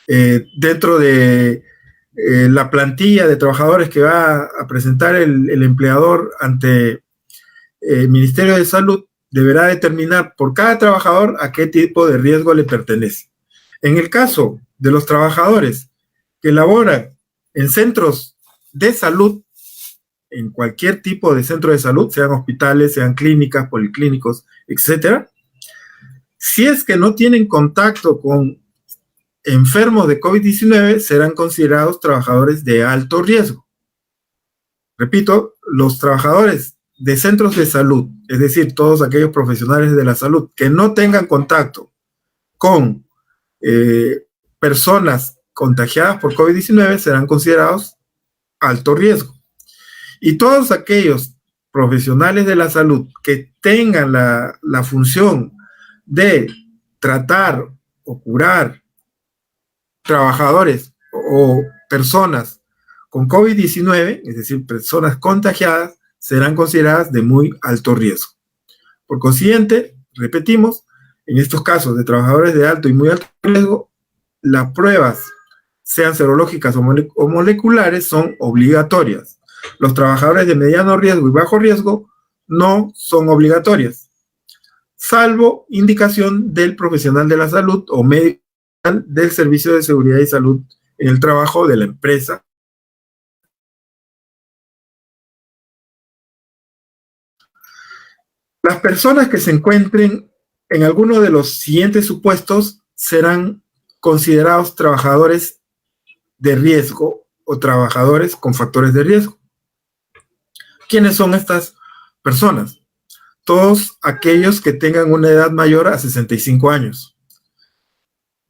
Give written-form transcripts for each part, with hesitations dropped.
dentro de la plantilla de trabajadores que va a presentar el empleador ante el Ministerio de Salud, deberá determinar por cada trabajador a qué tipo de riesgo le pertenece. En el caso de los trabajadores que laboran en centros de salud, en cualquier tipo de centro de salud, sean hospitales, sean clínicas, policlínicos, etcétera, si es que no tienen contacto con enfermos de COVID-19, serán considerados trabajadores de alto riesgo. Repito, los trabajadores de centros de salud, es decir, todos aquellos profesionales de la salud que no tengan contacto con personas contagiadas por COVID-19, serán considerados alto riesgo. Y todos aquellos profesionales de la salud que tengan la función de tratar o curar trabajadores o personas con COVID-19, es decir, personas contagiadas, serán consideradas de muy alto riesgo. Por consiguiente, repetimos, en estos casos de trabajadores de alto y muy alto riesgo, las pruebas, sean serológicas o moleculares, son obligatorias. Los trabajadores de mediano riesgo y bajo riesgo no son obligatorias, salvo indicación del profesional de la salud o médico del Servicio de Seguridad y Salud en el trabajo de la empresa. Las personas que se encuentren en alguno de los siguientes supuestos serán considerados trabajadores de riesgo o trabajadores con factores de riesgo. ¿Quiénes son estas personas? Todos aquellos que tengan una edad mayor a 65 años.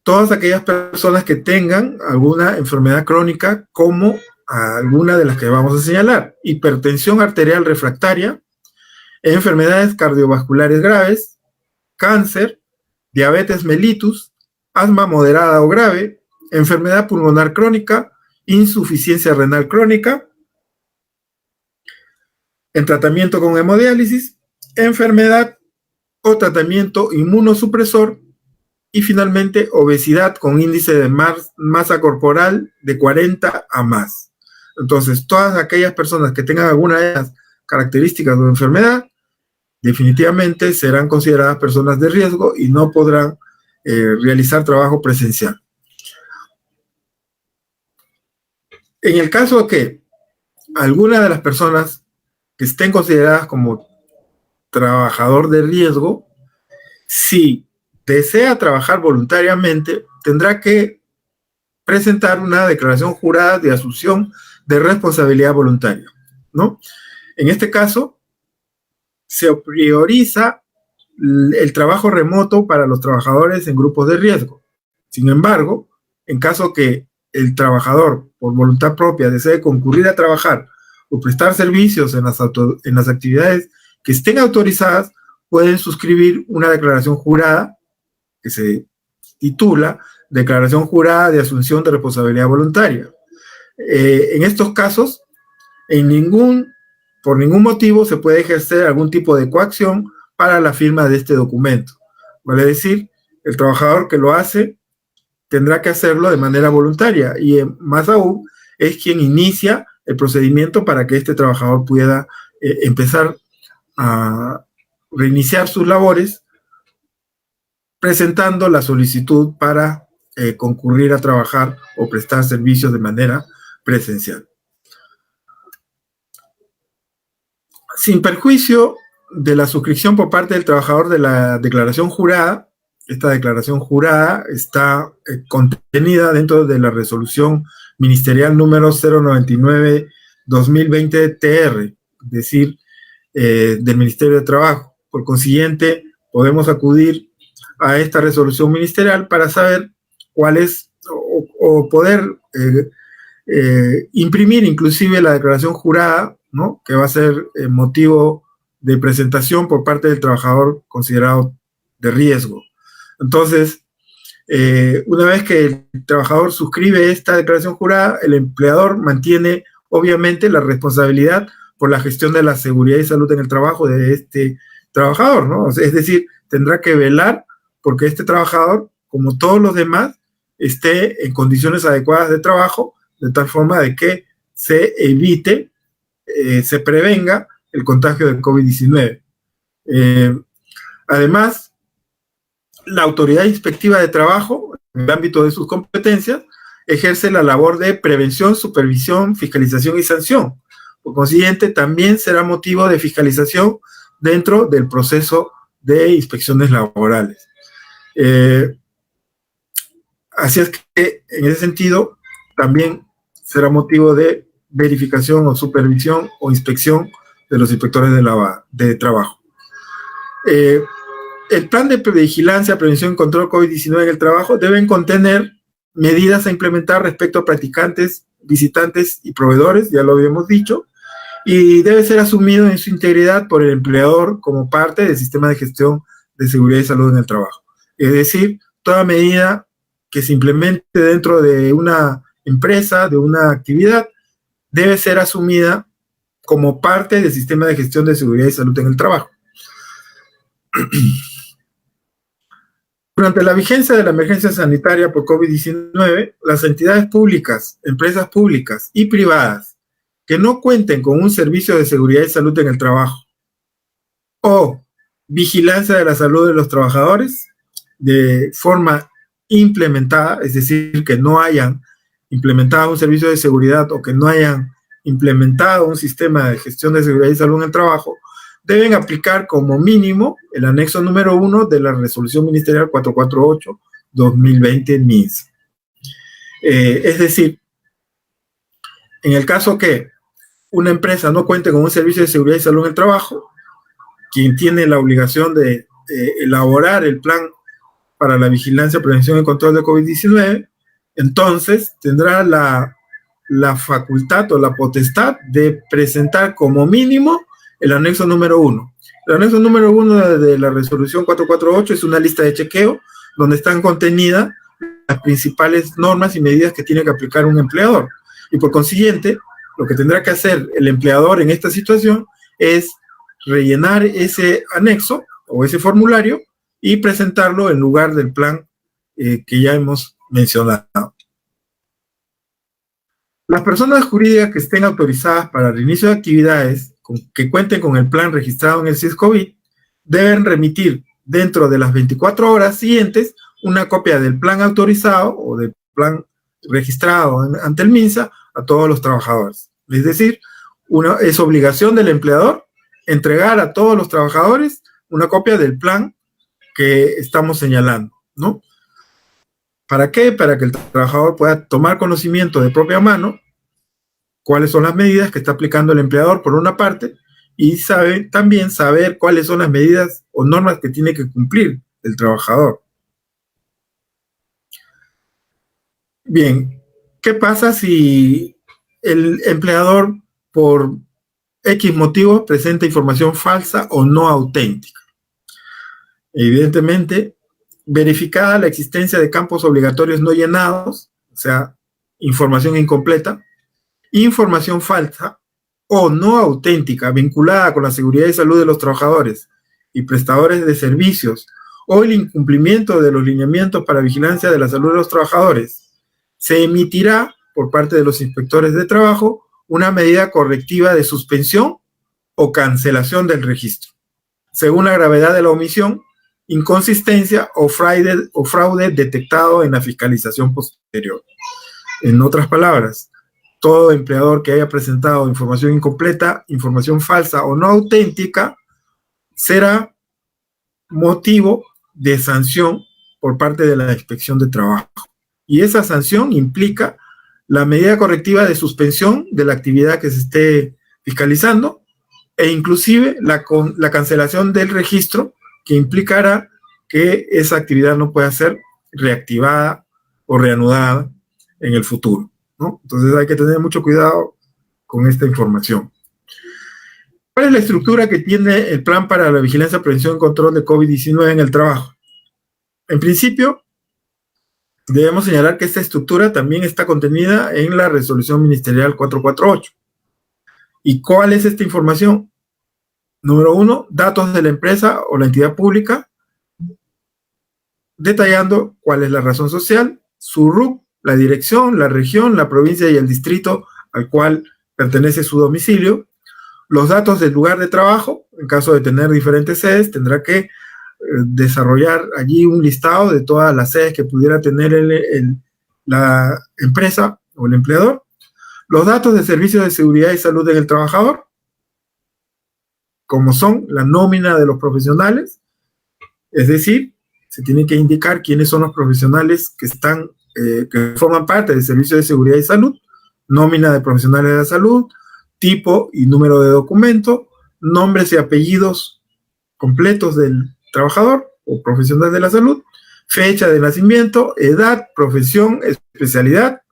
Todas aquellas personas que tengan alguna enfermedad crónica, como alguna de las que vamos a señalar: hipertensión arterial refractaria, enfermedades cardiovasculares graves, cáncer, diabetes mellitus, asma moderada o grave, enfermedad pulmonar crónica, insuficiencia renal crónica, en tratamiento con hemodiálisis, enfermedad o tratamiento inmunosupresor, y finalmente obesidad con índice de masa corporal de 40 a más. Entonces, todas aquellas personas que tengan alguna de las características de enfermedad definitivamente serán consideradas personas de riesgo y no podrán realizar trabajo presencial. En el caso de que alguna de las personas que estén consideradas como trabajador de riesgo, si desea trabajar voluntariamente, tendrá que presentar una declaración jurada de asunción de responsabilidad voluntaria, ¿no? En este caso, se prioriza el trabajo remoto para los trabajadores en grupos de riesgo. Sin embargo, en caso que el trabajador, por voluntad propia, desee concurrir a trabajar o prestar servicios en las actividades que estén autorizadas, pueden suscribir una declaración jurada que se titula Declaración Jurada de Asunción de Responsabilidad Voluntaria. En estos casos, por ningún motivo se puede ejercer algún tipo de coacción para la firma de este documento. Vale decir, el trabajador que lo hace tendrá que hacerlo de manera voluntaria, y más aún es quien inicia el procedimiento para que este trabajador pueda empezar a reiniciar sus labores, presentando la solicitud para concurrir a trabajar o prestar servicios de manera presencial. Sin perjuicio de la suscripción por parte del trabajador de la declaración jurada, esta declaración jurada está contenida dentro de la resolución ministerial número 099-2020-TR, es decir, del Ministerio de Trabajo. Por consiguiente, podemos acudir a esta resolución ministerial para saber cuál es, o poder imprimir inclusive la declaración jurada, ¿no?, que va a ser motivo de presentación por parte del trabajador considerado de riesgo. Entonces, una vez que el trabajador suscribe esta declaración jurada, el empleador mantiene obviamente la responsabilidad por la gestión de la seguridad y salud en el trabajo de este trabajador, ¿no? Es decir, tendrá que velar porque este trabajador, como todos los demás, esté en condiciones adecuadas de trabajo, de tal forma de que se evite, se prevenga el contagio del COVID-19. Además, la autoridad inspectiva de trabajo, en el ámbito de sus competencias, ejerce la labor de prevención, supervisión, fiscalización y sanción. Por consiguiente, también será motivo de fiscalización dentro del proceso de inspecciones laborales. Así es que, en ese sentido, también será motivo de verificación o supervisión o inspección de los inspectores de trabajo. El plan de vigilancia, prevención y control COVID-19 en el trabajo deben contener medidas a implementar respecto a practicantes, visitantes y proveedores, ya lo habíamos dicho, y debe ser asumido en su integridad por el empleador como parte del sistema de gestión de seguridad y salud en el trabajo. Es decir, toda medida que se implemente dentro de una empresa, de una actividad, debe ser asumida como parte del sistema de gestión de seguridad y salud en el trabajo. Durante la vigencia de la emergencia sanitaria por COVID-19, las entidades públicas, empresas públicas y privadas que no cuenten con un servicio de seguridad y salud en el trabajo o vigilancia de la salud de los trabajadores de forma implementada, es decir, que no hayan implementado un servicio de seguridad o que no hayan implementado un sistema de gestión de seguridad y salud en el trabajo, deben aplicar como mínimo el anexo número 1 de la Resolución Ministerial 448-2020 MINSA. Es decir, en el caso que una empresa no cuente con un servicio de seguridad y salud en el trabajo, quien tiene la obligación de elaborar el plan para la vigilancia, prevención y control de COVID-19, entonces tendrá la facultad o la potestad de presentar como mínimo el anexo número 1. El anexo número 1 de la resolución 448 es una lista de chequeo donde están contenidas las principales normas y medidas que tiene que aplicar un empleador. Y por consiguiente, lo que tendrá que hacer el empleador en esta situación es rellenar ese anexo o ese formulario y presentarlo en lugar del plan que ya hemos mencionado. Las personas jurídicas que estén autorizadas para el reinicio de actividades que cuenten con el plan registrado en el CIS-COVID deben remitir dentro de las 24 horas siguientes una copia del plan autorizado o del plan registrado ante el MINSA a todos los trabajadores. Es decir, es obligación del empleador entregar a todos los trabajadores una copia del plan que estamos señalando, ¿no? ¿Para qué? Para que el trabajador pueda tomar conocimiento de propia mano cuáles son las medidas que está aplicando el empleador por una parte y también saber cuáles son las medidas o normas que tiene que cumplir el trabajador. Bien, ¿qué pasa si el empleador por X motivos presenta información falsa o no auténtica? Evidentemente, verificada la existencia de campos obligatorios no llenados, o sea, información incompleta, información falsa o no auténtica vinculada con la seguridad y salud de los trabajadores y prestadores de servicios o el incumplimiento de los lineamientos para vigilancia de la salud de los trabajadores, se emitirá por parte de los inspectores de trabajo una medida correctiva de suspensión o cancelación del registro, según la gravedad de la omisión, inconsistencia o fraude detectado en la fiscalización posterior. En otras palabras, todo empleador que haya presentado información incompleta, información falsa o no auténtica será motivo de sanción por parte de la Inspección de Trabajo. Y esa sanción implica la medida correctiva de suspensión de la actividad que se esté fiscalizando e inclusive la cancelación del registro, que implicará que esa actividad no pueda ser reactivada o reanudada en el futuro, ¿no? Entonces hay que tener mucho cuidado con esta información. ¿Cuál es la estructura que tiene el plan para la vigilancia, prevención y control de COVID-19 en el trabajo? En principio, debemos señalar que esta estructura también está contenida en la Resolución Ministerial 448. ¿Y cuál es esta información? Número 1, datos de la empresa o la entidad pública, detallando cuál es la razón social su RUC, la dirección, la región, la provincia y el distrito al cual pertenece su domicilio, los datos del lugar de trabajo. En caso de tener diferentes sedes, tendrá que desarrollar allí un listado de todas las sedes que pudiera tener la empresa o el empleador, los datos de servicios de seguridad y salud en el trabajador, como son la nómina de los profesionales, es decir, se tiene que indicar quiénes son los profesionales que forman parte del servicio de seguridad y salud, nómina de profesionales de la salud, tipo y número de documento, nombres y apellidos completos del trabajador o profesional de la salud, fecha de nacimiento, edad, profesión, especialidad,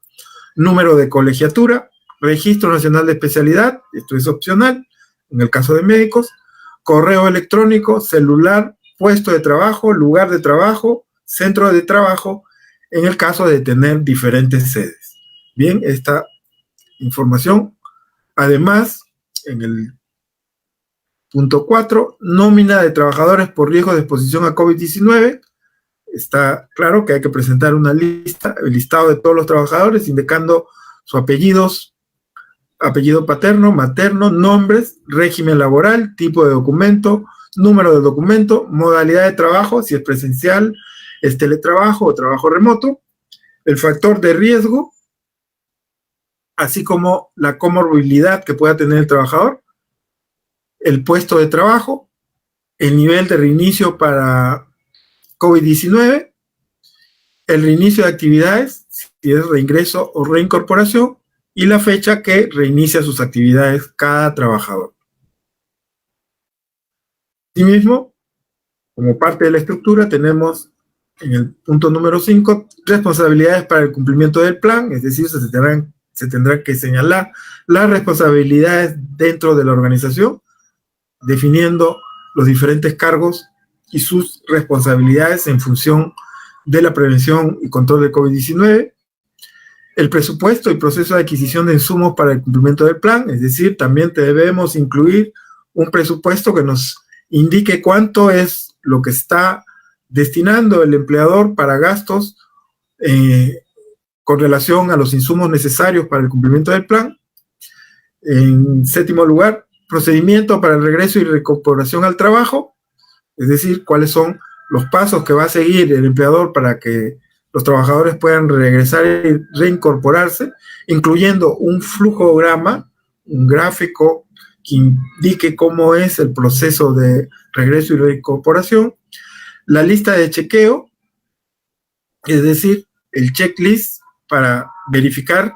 número de colegiatura, registro nacional de especialidad, esto es opcional en el caso de médicos, correo electrónico, celular, puesto de trabajo, lugar de trabajo, centro de trabajo, en el caso de tener diferentes sedes. Bien, esta información, además, en el punto 4, nómina de trabajadores por riesgo de exposición a COVID-19. Está claro que hay que presentar una lista, el listado de todos los trabajadores, indicando sus apellidos, apellido paterno, materno, nombres, régimen laboral, tipo de documento, número de documento, modalidad de trabajo, si es presencial, es teletrabajo o trabajo remoto, el factor de riesgo, así como la comorbilidad que pueda tener el trabajador, el puesto de trabajo, el nivel de reinicio para COVID-19, el reinicio de actividades, si es reingreso o reincorporación, y la fecha que reinicia sus actividades cada trabajador. Asimismo, como parte de la estructura, tenemos en el punto número 5 responsabilidades para el cumplimiento del plan, es decir, se tendrán que señalar las responsabilidades dentro de la organización, definiendo los diferentes cargos y sus responsabilidades en función de la prevención y control del COVID-19, el presupuesto y proceso de adquisición de insumos para el cumplimiento del plan, es decir, también debemos incluir un presupuesto que nos indique cuánto es lo que está destinando el empleador para gastos con relación a los insumos necesarios para el cumplimiento del plan. En séptimo lugar, procedimiento para el regreso y reincorporación al trabajo, es decir, cuáles son los pasos que va a seguir el empleador para que los trabajadores puedan regresar y reincorporarse, incluyendo un flujograma, un gráfico que indique cómo es el proceso de regreso y reincorporación, la lista de chequeo, es decir, el checklist para verificar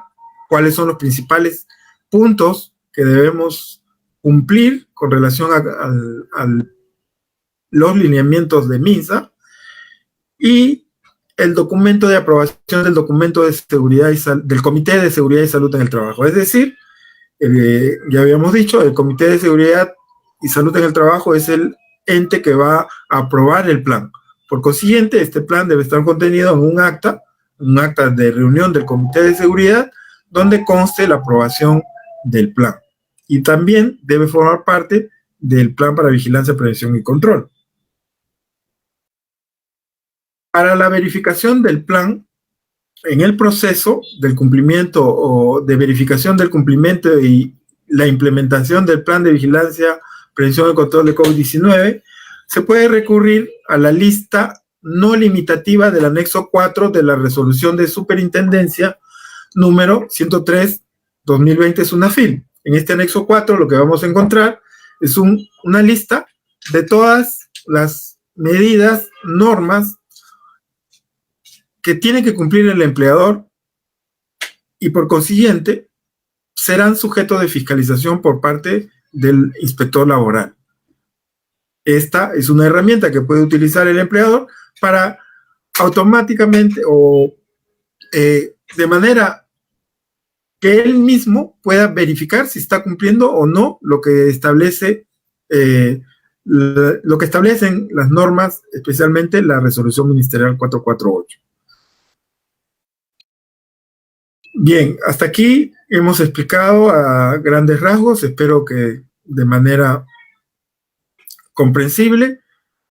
cuáles son los principales puntos que debemos cumplir con relación a los lineamientos de MINSA, y el documento de aprobación del documento de seguridad del Comité de Seguridad y Salud en el Trabajo. Es decir, ya habíamos dicho, el Comité de Seguridad y Salud en el Trabajo es el ente que va a aprobar el plan. Por consiguiente, este plan debe estar contenido en un acta de reunión del Comité de Seguridad, donde conste la aprobación del plan. Y también debe formar parte del plan para vigilancia, prevención y control. Para la verificación del plan, en el proceso del cumplimiento o de verificación del cumplimiento y la implementación del plan de vigilancia, prevención y control de COVID-19, se puede recurrir a la lista no limitativa del anexo 4 de la resolución de superintendencia número 103/2020 SUNAFIL. En este anexo 4 lo que vamos a encontrar es una lista de todas las medidas, normas que tiene que cumplir el empleador y por consiguiente serán sujetos de fiscalización por parte del inspector laboral. Esta es una herramienta que puede utilizar el empleador para automáticamente o de manera que él mismo pueda verificar si está cumpliendo o no lo que establecen las normas, especialmente la resolución ministerial 448. Bien, hasta aquí hemos explicado a grandes rasgos, espero que de manera comprensible.